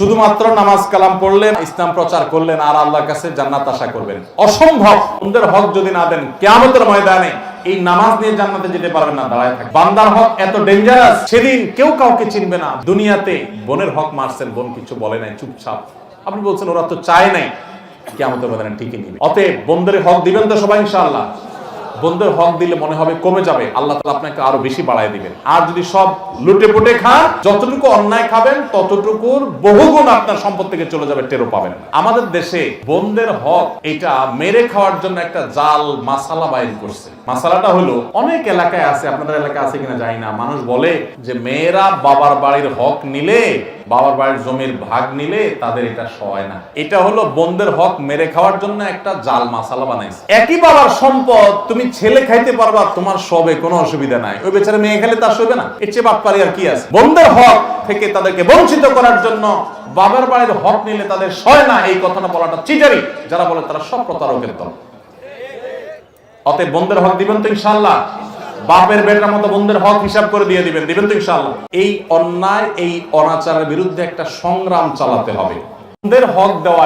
শুধুমাত্র নামাজ কালাম পড়লেন, ইসলাম প্রচার করলেন আর আল্লাহর কাছে জান্নাত আশা করবেন, অসম্ভব। বন্দের হক যদি না দেন, কিয়ামতের ময়দানে এই নামাজ নিয়ে জান্নাতে যেতে পারবেন না, দাঁড়ায় থাকবেন। বান্দার হক এত ডেঞ্জারাস, সেদিন কেউ কাউকে চিনবে না। দুনিয়াতে বোনের হক মারছেন, বোন কিছু বলে নাই, চুপচাপ। আপনি বলছেন ওরা তো চায় নাই, কিয়ামতের ময়দানে ঠিকই নিবে। অতএব বন্দের হক দিবেন তো সবাই ইনশাআল্লাহ? বন্ধুর হক দিলে মনে হবে কমে যাবে, আল্লাহ তাআলা আপনাকে আরো বেশি বাড়ায় দিবেন। আর যদি সব লুটে পুটে খান, যতটুকু অন্যায় খাবেন ততটুকুর বহুগুণ আপনার সম্পদ থেকে চলে যাবে, টেরও পাবেন। আমাদের দেশে বন্ধের হক এটা মেরে খাওয়ার জন্য একটা জাল মাসালা বাইর করছে। মাসালাটা হলো, অনেক এলাকায় আছে, আপনাদের এলাকায় আছে কিনা জানি না, মানুষ বলে যে মেয়েরা বাবার বাড়ির হক নিলে, বাবার বাড়ির জমির ভাগ নিলে তাদের এটা সয় না। এটা হলো বন্ধের হক মেরে খাওয়ার জন্য একটা জাল মাসালা বানাইছে। একই বাবার সম্পদ তুমি ছেলে খাইতে পারবা, তোমার সবে কোনো অসুবিধা নাই, ওই বেচারা মেয়ে খেলে তার সবে না। এর চেয়ে বাটপারি আর কি আছে? বন্ধের হক থেকে তাদেরকে বঞ্চিত করার জন্য বাবার বাড়ির হক নিলে তাদের সয় না, এই কথাটা বলাটা চিটারি। যারা বলে তারা সব প্রতারকের দল। অতএব বন্ধের হক দিবেন তো ইনশাআল্লাহ? বাপের বেটার মতো বন্ধের হক হিসাব করে দিয়ে দিবেন তো ইনশাআল্লাহ? এই অন্যায়, এই অনাচারের বিরুদ্ধে একটা সংগ্রাম চালাতে হবে। বন্ধের হক দেওয়া